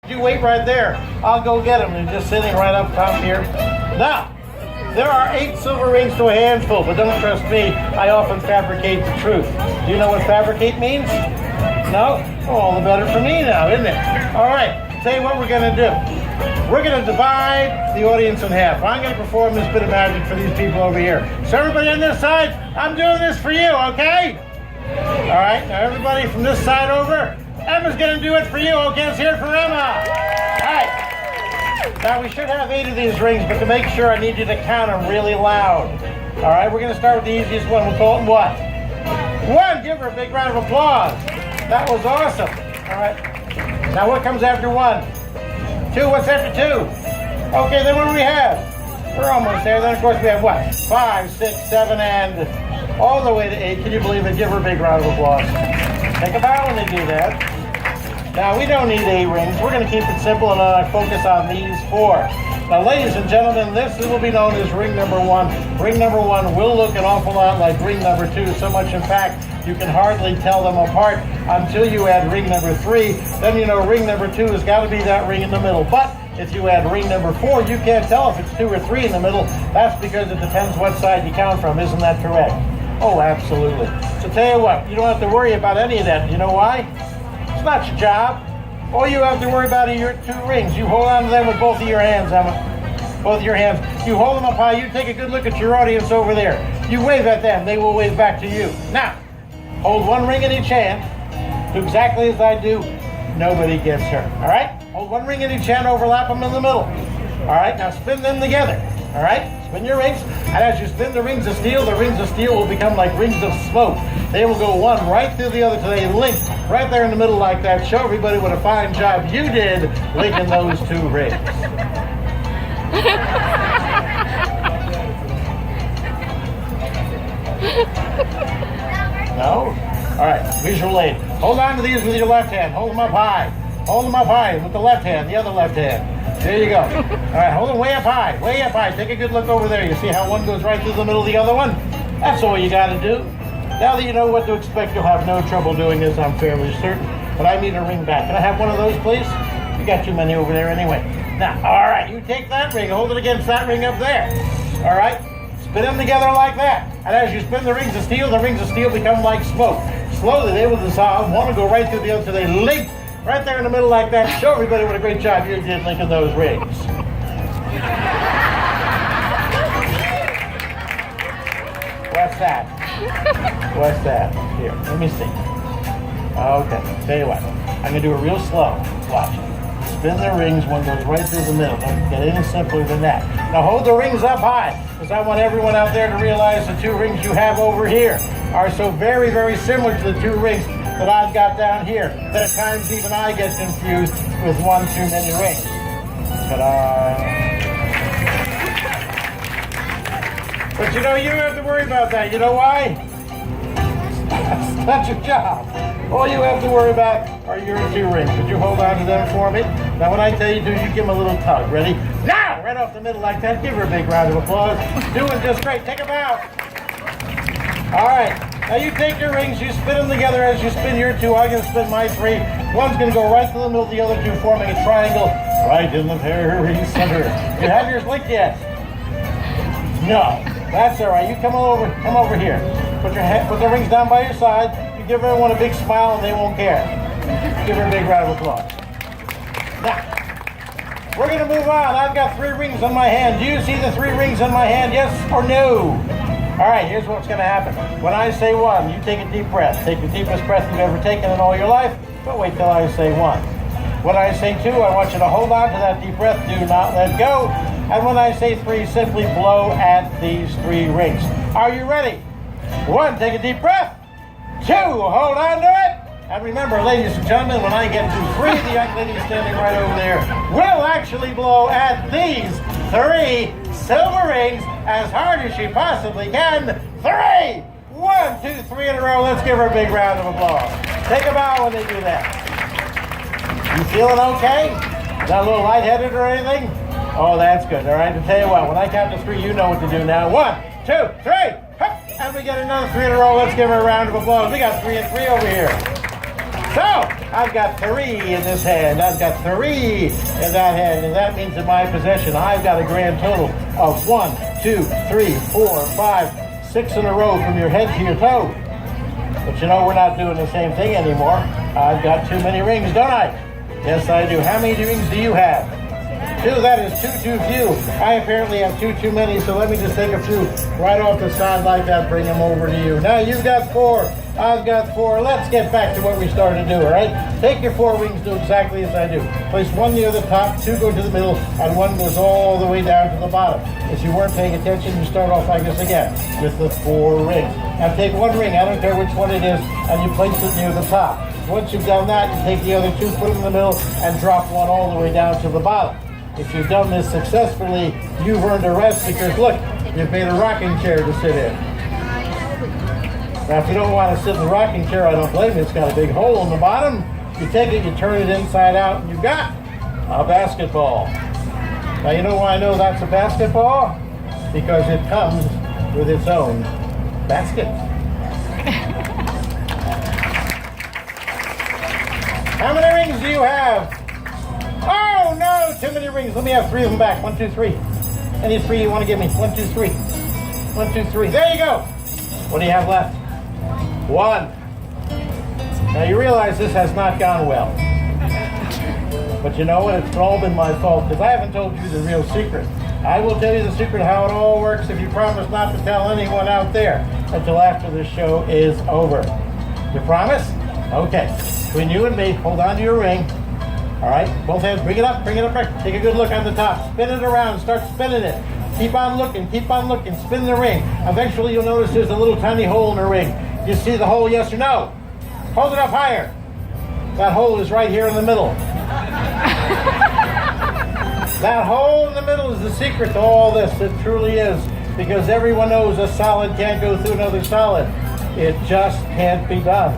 You wait right there. I'll go get them. They're just sitting right up top here. Now, there are 8 silver rings to a handful, but don't trust me. I often fabricate the truth. Do you know what fabricate means? No? Oh, all the better for me now, isn't it? All right, tell you what we're going to do. We're going to divide the audience in half. I'm going to perform this bit of magic for these people over here. So everybody on this side, I'm doing this for you, okay? All right, now everybody from this side over, Emma's going to do it for you, okay? Let's hear it for Emma. All right. Now we should have 8 of these rings, but to make sure, I need you to count them really loud. All right, we're going to start with the easiest one. We'll call it what? 1. Give her a big round of applause. That was awesome. All right. Now what comes after 1? 2. What's after 2? Okay, then what do we have? We're almost there. Then of course we have what? 5, 6, 7, and all the way to 8. Can you believe it? Give her a big round of applause. Take a bow when they do that. Now, we don't need 8 rings. We're going to keep it simple and focus on these 4. Now, ladies and gentlemen, this will be known as ring number 1. Ring number 1 will look an awful lot like ring number 2, so much, in fact, you can hardly tell them apart until you add ring number 3. Then you know ring number 2 has got to be that ring in the middle. But if you add ring number 4, you can't tell if it's 2 or 3 in the middle. That's because it depends what side you count from. Isn't that correct? Oh, absolutely. So tell you what, you don't have to worry about any of that. You know why? It's not your job. All you have to worry about are your 2 rings. You hold on to them with both of your hands, Emma. Both of your hands. You hold them up high. You take a good look at your audience over there. You wave at them. They will wave back to you. Now, hold 1 ring in each hand. Do exactly as I do. Nobody gets hurt. All right? Hold 1 ring in each hand. Overlap them in the middle. All right? Now spin them together. All right? Spin your rings. And as you spin the rings of steel will become like rings of smoke. They will go one right through the other till they link right there in the middle like that. Show everybody what a fine job you did linking those 2 rings. No? All right, visual aid. Hold on to these with your left hand. Hold them up high. Hold them up high with the left hand, the other left hand. There you go. All right, hold them way up high, way up high. Take a good look over there. You see how one goes right through the middle of the other one? That's all you got to do. Now that you know what to expect, you'll have no trouble doing this, I'm fairly certain. But I need a ring back. Can I have one of those, please? You got too many over there anyway. Now, all right, you take that ring, hold it against that ring up there. All right? Spin them together like that. And as you spin the rings of steel become like smoke. Slowly, they will dissolve. One will go right through the other till they link right there in the middle like that. Show everybody what a great job you did linking those rings. What's that? What's that? Here, let me see. Okay, tell you what. I'm going to do it real slow. Watch. Spin the rings, one goes right through the middle. Don't get any simpler than that. Now hold the rings up high, because I want everyone out there to realize the 2 rings you have over here are so very, very similar to the 2 rings that I've got down here, that at times even I get confused with 1 too many rings. Ta-da! But you know, you don't have to worry about that. You know why? That's not your job. All you have to worry about are your 2 rings. Would you hold on to them for me? Now when I tell you to, you give them a little tug. Ready? Now! Right off the middle like that. Give her a big round of applause. Doing just great. Take a bow. All right. Now you take your rings, you spin them together as you spin your 2. I'm going to spin my 3. One's going to go right through the middle of the other 2, forming a triangle right in the very center. You have yours linked yet? No. That's all right. You come over here. Put the rings down by your side. You give everyone a big smile and they won't care. Give her a big round of applause. Now, we're going to move on. I've got 3 rings on my hand. Do you see the 3 rings on my hand? Yes or no? All right, here's what's going to happen. When I say 1, you take a deep breath. Take the deepest breath you've ever taken in all your life, but wait till I say 1. When I say 2, I want you to hold on to that deep breath. Do not let go. And when I say 3, simply blow at these 3 rings. Are you ready? 1, take a deep breath. 2, hold on to it. And remember, ladies and gentlemen, when I get to 3, the young lady standing right over there will actually blow at these 3 silver rings as hard as she possibly can. 3! 1, 2, 3 in a row. Let's give her a big round of applause. Take a bow when they do that. You feeling okay? Not a little lightheaded or anything? Oh, that's good. All right, to tell you what, when I count to 3, you know what to do now. 1, 2, 3. Hup. And we get another 3 in a row. Let's give her a round of applause. We got 3 and 3 over here. So, I've got 3 in this hand. I've got 3 in that hand, and that means in my possession, I've got a grand total of 1, 2, 3, 4, 5, 6 in a row from your head to your toe. But you know, we're not doing the same thing anymore. I've got too many rings, don't I? Yes, I do. How many rings do you have? 2, that is too few. I apparently have too many, so let me just take a few right off the side like that, bring them over to you. Now you've got 4, I've got 4. Let's get back to what we started to do, all right? Take your 4 rings, do exactly as I do. Place 1 near the top, 2 go to the middle, and 1 goes all the way down to the bottom. If you weren't paying attention, you start off like this again, with the 4 rings. Now take 1 ring, I don't care which one it is, and you place it near the top. Once you've done that, you take the other 2, put them in the middle, and drop 1 all the way down to the bottom. If you've done this successfully, you've earned a rest because look, you've made a rocking chair to sit in. Now if you don't want to sit in the rocking chair, I don't blame you. It's got a big hole in the bottom. You take it, you turn it inside out, and you've got a basketball. Now you know why I know that's a basketball? Because it comes with its own basket. How many rings do you have? Oh no, too many rings. Let me have 3 of them back. 1, 2, 3. Any 3 you want to give me? 1, 2, 3. 1, 2, 3. There you go. What do you have left? 1. Now you realize this has not gone well. But you know what? It's all been my fault because I haven't told you the real secret. I will tell you the secret how it all works if you promise not to tell anyone out there until after this show is over. You promise? Okay. Between you and me, hold on to your ring. All right, both hands, bring it up, right. Take a good look on the top. Spin it around, start spinning it. Keep on looking, spin the ring. Eventually you'll notice there's a little tiny hole in the ring. You see the hole, yes or no? Hold it up higher. That hole is right here in the middle. That hole in the middle is the secret to all this. It truly is. Because everyone knows a solid can't go through another solid. It just can't be done.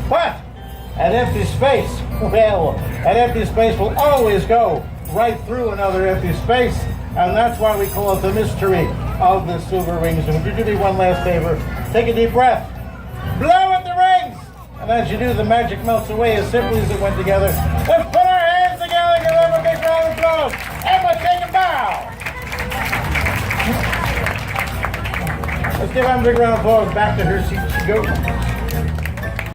But an empty space, well, an empty space will always go right through another empty space, and that's why we call it the mystery of the silver rings. And would you do me one last favor? Take a deep breath, blow at the rings, and as you do, the magic melts away as simply as it went together. Let's put our hands together, give them a big round of applause, and let's take a bow. Let's give them a big round of applause. Back to her seat she goes.